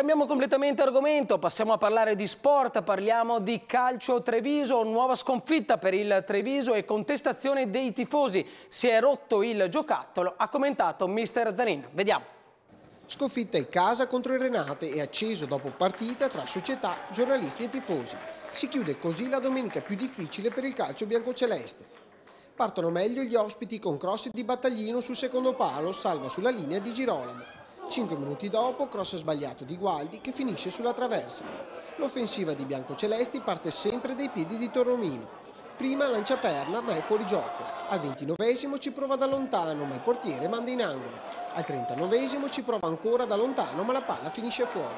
Cambiamo completamente argomento, passiamo a parlare di sport, parliamo di calcio Treviso, nuova sconfitta per il Treviso e contestazione dei tifosi. Si è rotto il giocattolo, ha commentato mister Zanin. Vediamo. Sconfitta in casa contro il Renate e acceso dopo partita tra società, giornalisti e tifosi. Si chiude così la domenica più difficile per il calcio biancoceleste. Partono meglio gli ospiti con cross di Battaglino sul secondo palo, salva sulla linea di Girolamo. 5 minuti dopo, cross sbagliato di Gualdi che finisce sulla traversa. L'offensiva di biancocelesti parte sempre dai piedi di Torromino. Prima lancia perna ma è fuori gioco. Al 29esimo ci prova da lontano ma il portiere manda in angolo. Al 39esimo ci prova ancora da lontano ma la palla finisce fuori.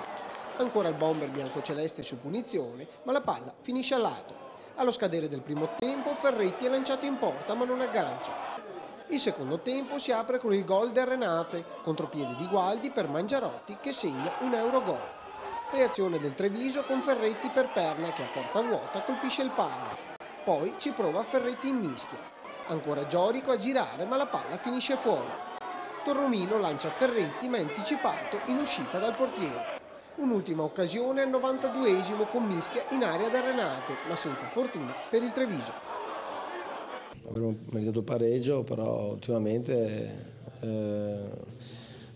Ancora il bomber biancoceleste su punizione ma la palla finisce a lato. Allo scadere del primo tempo Ferretti è lanciato in porta ma non aggancia. Il secondo tempo si apre con il gol del Renate, contropiede di Gualdi per Mangiarotti che segna un Eurogol. Reazione del Treviso con Ferretti per perna che a porta vuota colpisce il palo. Poi ci prova Ferretti in mischia. Ancora Giorico a girare ma la palla finisce fuori. Torromino lancia Ferretti ma è anticipato in uscita dal portiere. Un'ultima occasione al 92esimo con mischia in area del Renate ma senza fortuna per il Treviso. Avremmo meritato il pareggio, però ultimamente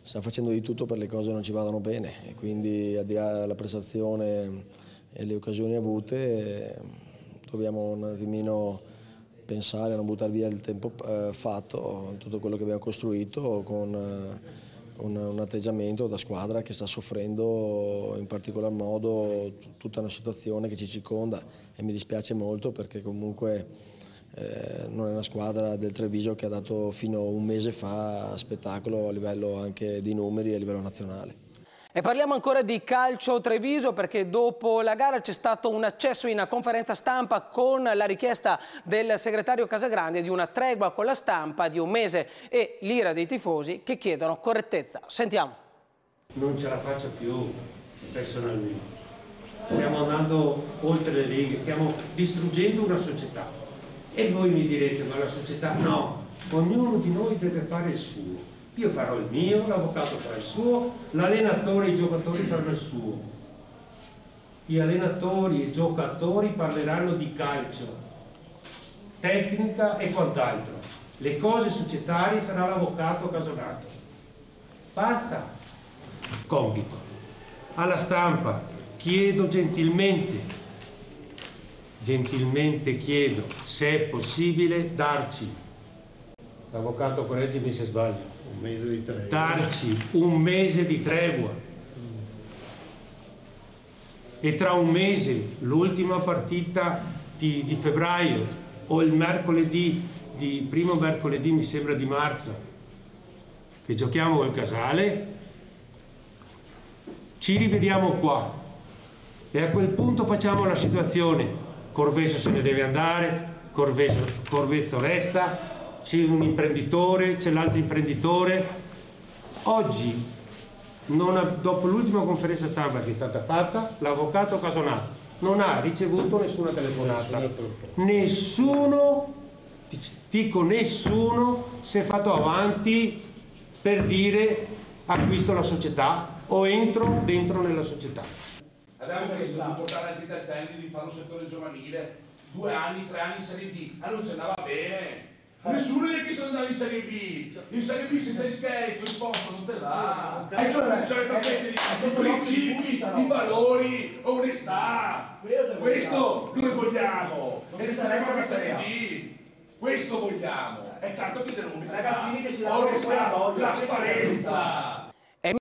stiamo facendo di tutto per le cose non ci vadano bene e quindi al di là della prestazione e le occasioni avute dobbiamo un attimino pensare a non buttare via il tempo fatto, tutto quello che abbiamo costruito con un atteggiamento da squadra che sta soffrendo in particolar modo tutta una situazione che ci circonda e mi dispiace molto perché comunque non è una squadra del Treviso che ha dato fino a un mese fa spettacolo a livello anche di numeri e a livello nazionale. E parliamo ancora di calcio Treviso perché dopo la gara c'è stato un accesso in conferenza stampa con la richiesta del segretario Casagrande di una tregua con la stampa di un mese e l'ira dei tifosi che chiedono correttezza. Sentiamo. Non ce la faccio più personalmente. Stiamo andando oltre le righe, stiamo distruggendo una società. E voi mi direte, ma la società no, ognuno di noi deve fare il suo. Io farò il mio, l'avvocato farà il suo, l'allenatore e i giocatori faranno il suo. Gli allenatori e i giocatori parleranno di calcio, tecnica e quant'altro. Le cose societarie sarà l'avvocato Casonato. Basta. Compito. Alla stampa chiedo gentilmente chiedo se è possibile darci, l'avvocato correggimi se sbaglio, un mese di tregua. Darci un mese di tregua e tra un mese l'ultima partita di febbraio o il mercoledì, primo mercoledì mi sembra di marzo che giochiamo col Casale, ci rivediamo qua e a quel punto facciamo la situazione. Corvezzo se ne deve andare, Corvezzo resta, c'è un imprenditore, c'è l'altro imprenditore. Oggi, dopo l'ultima conferenza stampa che è stata fatta, l'avvocato Casonato non ha ricevuto nessuna telefonata. Nessuno, dico nessuno, si è fatto avanti per dire acquisto la società o entro dentro nella società. Abbiamo chiesto di portare a Cittadini di fare un settore giovanile, 2 anni, 3 anni in Serie D, non ci andava bene. Nessuno gli ha chiesto di andare in Serie B. In Serie B se sei skate, il posto non te va. Hai i principi, i valori, onestà. Questo noi vogliamo. Questo vogliamo. È tanto che devono mettere onestà, trasparenza.